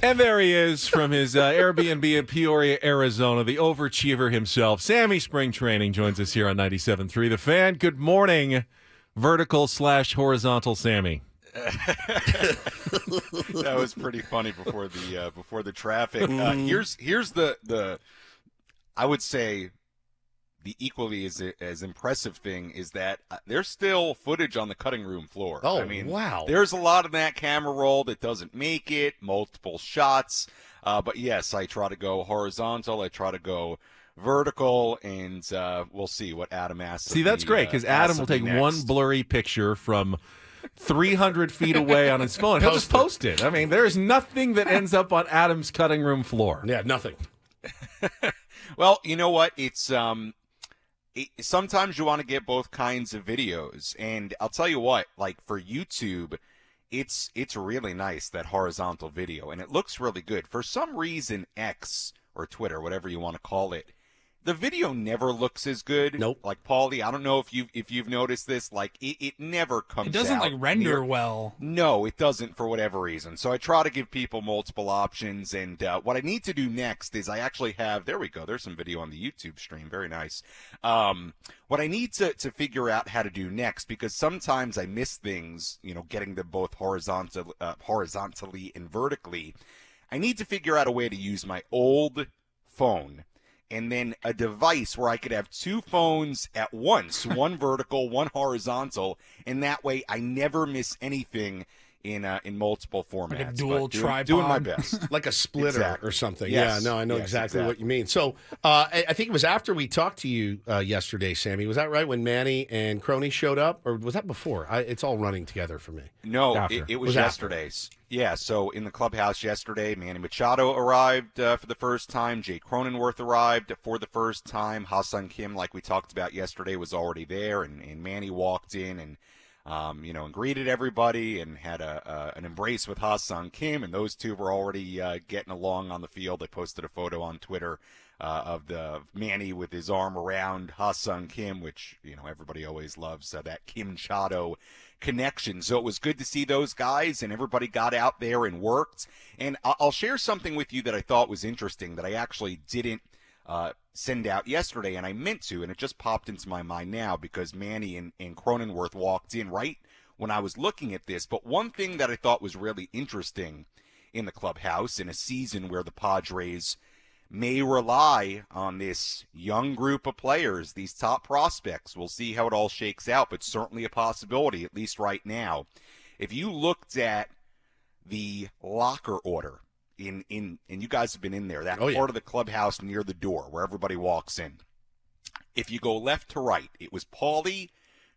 And there he is from his Airbnb in Peoria, Arizona, the overachiever himself. Sammy Spring Training joins us here on 97.3 The Fan. Good morning, vertical/horizontal Sammy. That was pretty funny before the traffic. Here's the I would say the equally as impressive thing is that there's still footage on the cutting room floor. Oh, I mean, wow. There's a lot of that camera roll that doesn't make it, multiple shots. But yes, I try to go horizontal. I try to go vertical, and we'll see what Adam asks. See, that's great because Adam will take one blurry picture from 300 feet away on his phone. He'll just post it. I mean, there's nothing that ends up on Adam's cutting room floor. Yeah, nothing. Well, you know what? It's sometimes you want to get both kinds of videos, and I'll tell you what, like for YouTube, it's really nice, that horizontal video, and it looks really good. For some reason, X or Twitter, whatever you want to call it, the video never looks as good. Nope. Like, Paulie, I don't know if you've noticed this. Like, it never comes out. It doesn't render well. No, it doesn't for whatever reason. So I try to give people multiple options. And what I need to do next is I actually have, there we go. There's some video on the YouTube stream. Very nice. What I need to figure out how to do next, because sometimes I miss things, getting them both horizontally and vertically. I need to figure out a way to use my old phone and then a device where I could have two phones at once, one vertical, one horizontal, and that way I never miss anything in multiple formats. Like a dual tripod. Doing my best. Like a splitter Exactly. or something. Yes. Yeah, no, I know Yes, exactly what you mean. So I think it was after we talked to you yesterday, Sammy. Was that right, when Manny and Crony showed up? Or was that before? It's all running together for me. No, it was yesterday's. Yeah, so in the clubhouse yesterday, Manny Machado arrived for the first time. Jay Cronenworth arrived for the first time. Ha-Seong Kim, like we talked about yesterday, was already there. And Manny walked in and and greeted everybody and had an embrace with Ha-Seong Kim, and those two were already getting along on the field. I posted a photo on Twitter of the Manny with his arm around Ha-Seong Kim, which everybody always loves that Kim Chado connection. So it was good to see those guys, and everybody got out there and worked. And I'll share something with you that I thought was interesting that I actually didn't send out yesterday, and I meant to, and it just popped into my mind now because Manny and Cronenworth walked in right when I was looking at this. But one thing that I thought was really interesting in the clubhouse in a season where the Padres may rely on this young group of players, these top prospects. We'll see how it all shakes out, but certainly a possibility, at least right now. If you looked at the locker order, and you guys have been in there, that part of the clubhouse near the door where everybody walks in. If you go left to right, it was Paulie,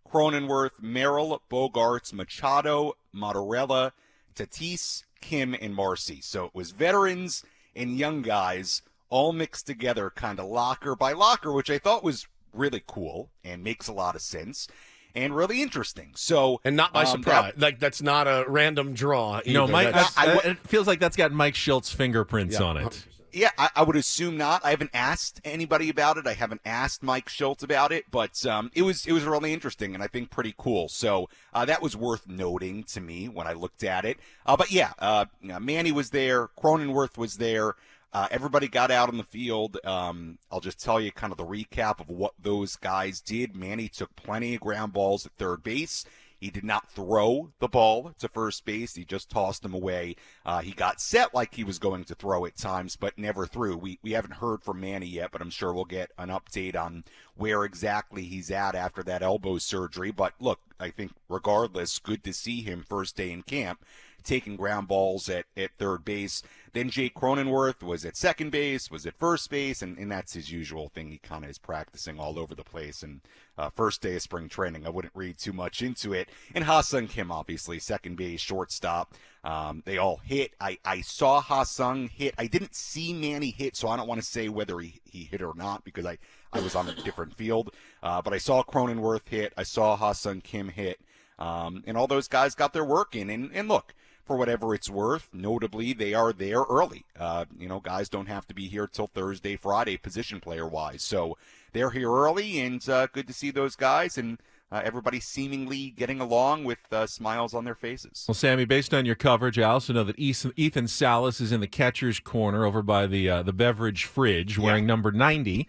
Cronenworth, Merrill, Bogarts, Machado, Motorella, Tatis, Kim, and Marcy. So it was veterans and young guys all mixed together, kind of locker by locker, which I thought was really cool and makes a lot of sense. And really interesting. So, and not by surprise. That's not a random draw either. No, Mike. It feels like that's got Mike Schultz's fingerprints on it. Yeah, I would assume not. I haven't asked anybody about it. I haven't asked Mike Schultz about it, but it was really interesting and I think pretty cool. So that was worth noting to me when I looked at it. But yeah, Manny was there, Cronenworth was there. Everybody got out on the field. I'll just tell you kind of the recap of what those guys did. Manny took plenty of ground balls at third base. He did not throw the ball to first base. He just tossed them away. He got set like he was going to throw at times, but never threw. We haven't heard from Manny yet, but I'm sure we'll get an update on where exactly he's at after that elbow surgery. But look, I think regardless, good to see him first day in camp taking ground balls at third base. Then Jake Cronenworth was at second base, was at first base, and that's his usual thing. He kind of is practicing all over the place. And first day of spring training, I wouldn't read too much into it. And Ha-Seong Kim, obviously, second base, shortstop. They all hit. I saw Ha-Seong hit. I didn't see Manny hit, so I don't want to say whether he hit or not because I was on a different field. But I saw Cronenworth hit. I saw Ha-Seong Kim hit. And all those guys got their work in. And look, for whatever it's worth, notably, they are there early. Guys don't have to be here till Thursday, Friday, position player-wise. So they're here early, and good to see those guys. And everybody seemingly getting along with smiles on their faces. Well, Sammy, based on your coverage, I also know that Ethan Salas is in the catcher's corner over by the beverage fridge, wearing number 90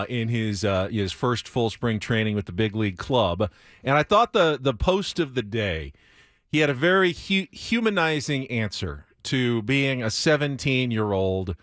in his first full spring training with the big league club. And I thought the post of the day, he had a very humanizing answer to being a 17-year-old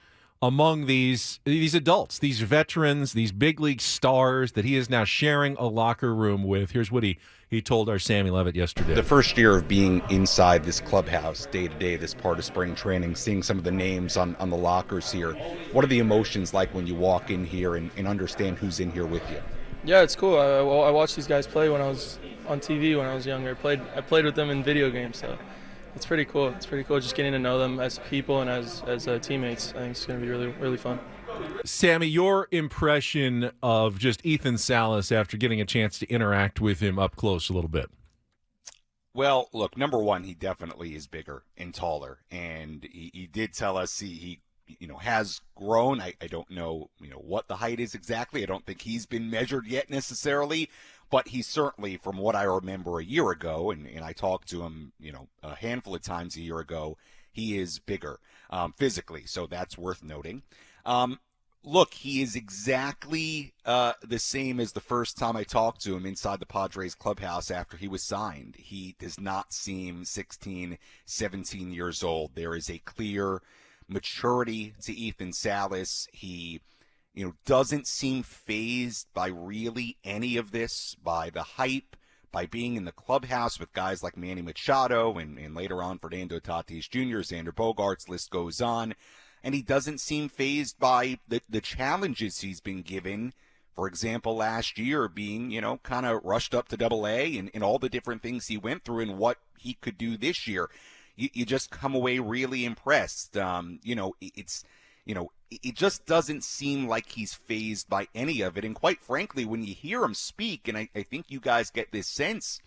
among these adults, these veterans, these big league stars that he is now sharing a locker room with. Here's what he told our Sammy Levitt yesterday. The first year of being inside this clubhouse day to day, this part of spring training, seeing some of the names on the lockers here, what are the emotions like when you walk in here and understand who's in here with you? Yeah, it's cool. I watched these guys play when I was on TV when I was younger. I played with them in video games, so it's pretty cool. It's pretty cool just getting to know them as people and as teammates. I think it's going to be really, really fun. Sammy, your impression of just Ethan Salas after getting a chance to interact with him up close a little bit? Well, look, number one, he definitely is bigger and taller, and he did tell us he has grown. I don't know, what the height is exactly. I don't think he's been measured yet necessarily, but he certainly, from what I remember a year ago, and I talked to him, a handful of times a year ago, he is bigger physically, so that's worth noting. Look, he is exactly the same as the first time I talked to him inside the Padres clubhouse after he was signed. He does not seem 16, 17 years old. There is a clear maturity to Ethan Salas. He doesn't seem fazed by really any of this, by the hype, by being in the clubhouse with guys like Manny Machado and later on Fernando Tatis Jr., Xander Bogaerts, list goes on. And he doesn't seem fazed by the challenges he's been given. For example, last year being, kind of rushed up to Double-A and all the different things he went through and what he could do this year. You just come away really impressed. It just doesn't seem like he's fazed by any of it. And quite frankly, when you hear him speak, and I think you guys get this sense,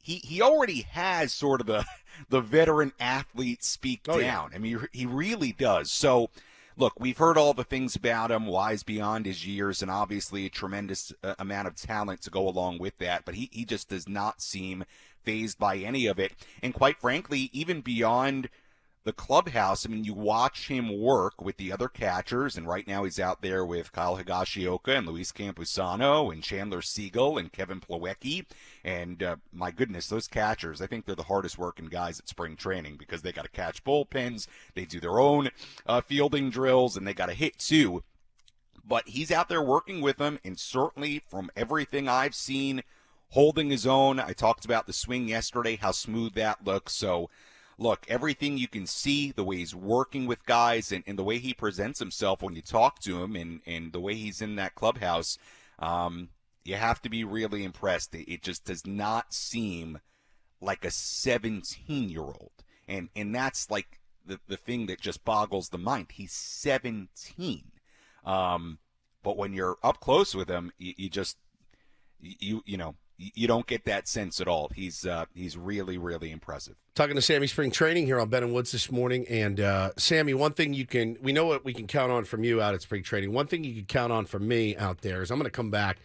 he already has sort of the veteran athlete speak down. Yeah. I mean, he really does. So, look, we've heard all the things about him, wise beyond his years, and obviously a tremendous amount of talent to go along with that. But he just does not seem fazed by any of it. And quite frankly, even beyond the clubhouse, I mean, you watch him work with the other catchers, and right now he's out there with Kyle Higashioka and Luis Campusano and Chandler Siegel and Kevin Plawecki. And my goodness, those catchers, I think they're the hardest working guys at spring training because they got to catch bullpens, they do their own fielding drills, and they got to hit too. But he's out there working with them, and certainly from everything I've seen, holding his own. I talked about the swing yesterday, how smooth that looks. So, look, everything you can see, the way he's working with guys and the way he presents himself when you talk to him and the way he's in that clubhouse, you have to be really impressed. It just does not seem like a 17-year-old. And that's like the thing that just boggles the mind. He's 17. But when you're up close with him, you don't get that sense at all. He's really, really impressive. Talking to Sammy Spring Training here on Ben and Woods this morning, and Sammy, one thing we know what we can count on from you out at Spring Training. One thing you can count on from me out there is I'm going to come back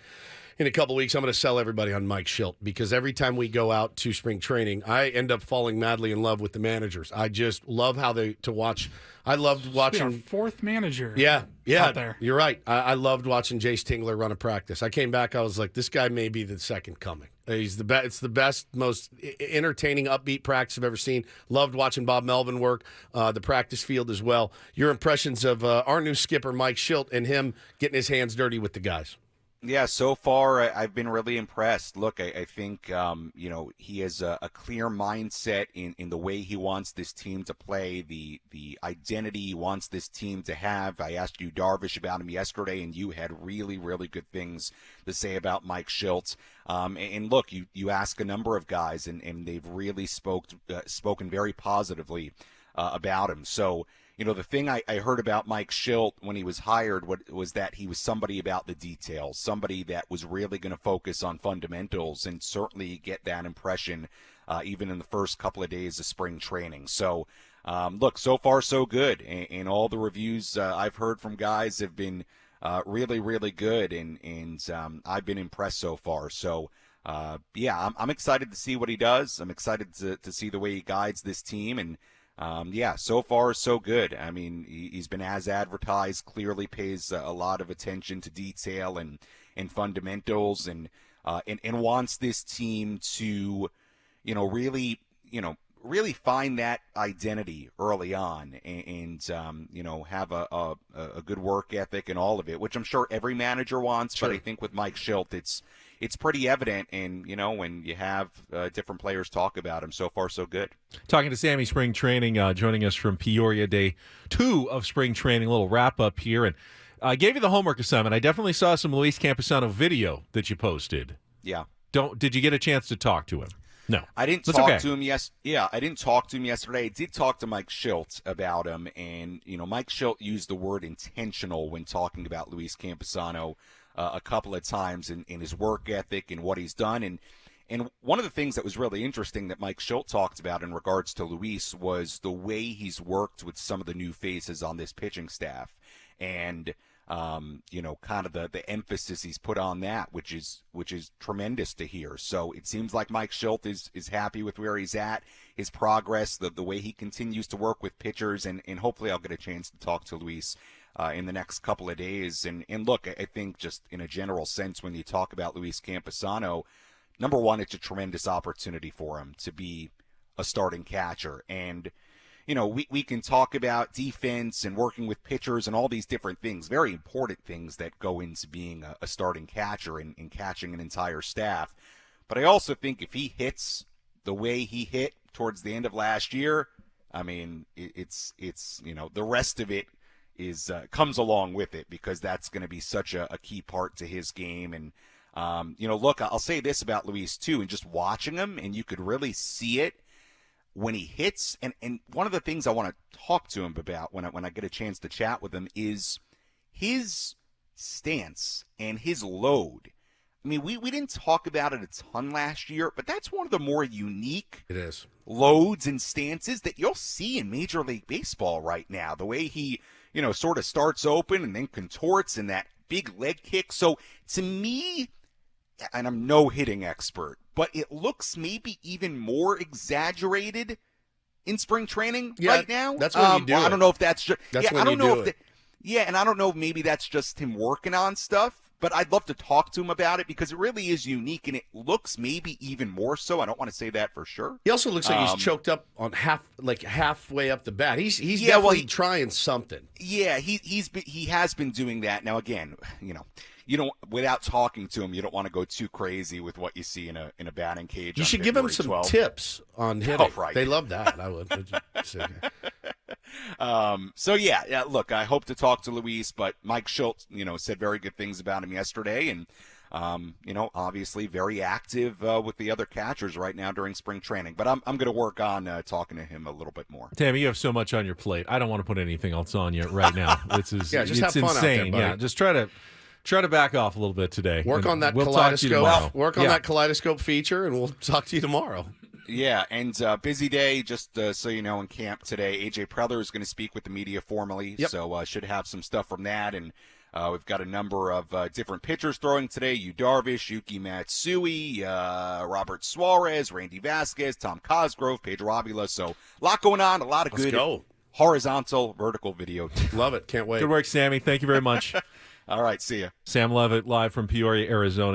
in a couple of weeks. I'm going to sell everybody on Mike Schilt because every time we go out to Spring Training, I end up falling madly in love with the managers. I just love how to watch. I loved watching our fourth manager. Yeah, out there. You're right. I loved watching Jace Tingler run a practice. I came back. I was like, this guy may be the second coming. He's the best. It's the best, most entertaining, upbeat practice I've ever seen. Loved watching Bob Melvin work the practice field as well. Your impressions of our new skipper Mike Schilt and him getting his hands dirty with the guys? Yeah, so far I've been really impressed. Look, I think he has a clear mindset in the way he wants this team to play, the identity he wants this team to have. I asked you, Darvish, about him yesterday, and you had really, really good things to say about Mike Schilt. And look, you ask a number of guys, and they've really spoken very positively about him. So, the thing I heard about Mike Schilt when he was hired was that he was somebody about the details, somebody that was really going to focus on fundamentals, and certainly get that impression even in the first couple of days of spring training. So, look, so far so good, and all the reviews I've heard from guys have been really, really good, and I've been impressed so far. So, yeah, I'm excited to see what he does. I'm excited to see the way he guides this team. And, yeah, so far so good. I mean, he's been as advertised, clearly pays a lot of attention to detail and fundamentals and wants this team to, really find that identity early on and have a good work ethic and all of it, which I'm sure every manager wants. Sure. But I think with Mike Schilt, it's pretty evident, and when you have different players talk about him, so far so good. Talking to Sammy Spring Training, joining us from Peoria, day 2 of spring training. A little wrap up here, and I gave you the homework assignment. I definitely saw some Luis Campusano video that you posted. Yeah. Did you get a chance to talk to him? No, I didn't talk to him. I didn't talk to him yesterday. I did talk to Mike Schilt about him, and Mike Schilt used the word intentional when talking about Luis Campusano a couple of times in his work ethic and what he's done. And one of the things that was really interesting that Mike Schilt talked about in regards to Luis was the way he's worked with some of the new faces on this pitching staff, and kind of the emphasis he's put on that, which is tremendous to hear. So it seems like Mike Schilt is happy with where he's at, his progress, the way he continues to work with pitchers, and hopefully I'll get a chance to talk to Luis in the next couple of days. And look, I think just in a general sense, when you talk about Luis Campusano, number one, it's a tremendous opportunity for him to be a starting catcher. And we can talk about defense and working with pitchers and all these different things, very important things that go into being a starting catcher and catching an entire staff. But I also think if he hits the way he hit towards the end of last year, I mean, it's the rest of it is comes along with it, because that's going to be such a key part to his game. And, look, I'll say this about Luis, too, and just watching him, and you could really see it when he hits, and one of the things I want to talk to him about when I get a chance to chat with him is his stance and his load. I mean, we didn't talk about it a ton last year, but that's one of the more unique loads and stances that you'll see in Major League Baseball right now. The way he, sort of starts open and then contorts in that big leg kick. So to me, and I'm no hitting expert, but it looks maybe even more exaggerated in spring training right now. That's what you do. I don't know if that's just. I don't know if. And I don't know if maybe that's just him working on stuff. But I'd love to talk to him about it, because it really is unique, and it looks maybe even more so. I don't want to say that for sure. He also looks like he's choked up on halfway up the bat. He's definitely trying something. Yeah, he has been doing that. Now again, you don't, without talking to him, you don't want to go too crazy with what you see in a batting cage. You should give him some tips on hitting. Oh, right. They love that. I would. So yeah, look, I hope to talk to Luis, but Mike Schilt, said very good things about him yesterday, and obviously very active with the other catchers right now during spring training. But I'm going to work on talking to him a little bit more. Tammy, you have so much on your plate. I don't want to put anything else on you right now. It's just it's have fun insane. Out there, buddy. Yeah, just try to back off a little bit today. Work on that kaleidoscope. Work on that kaleidoscope feature, and we'll talk to you tomorrow. Yeah, and busy day, just so you know, in camp today. A.J. Preller is going to speak with the media formally, so should have some stuff from that. And we've got a number of different pitchers throwing today. Yu Darvish, Yuki Matsui, Robert Suarez, Randy Vasquez, Tom Cosgrove, Pedro Avila. So a lot going on, a lot of good horizontal, vertical video. Love it. Can't wait. Good work, Sammy. Thank you very much. All right, see ya. Sam Levitt live from Peoria, Arizona.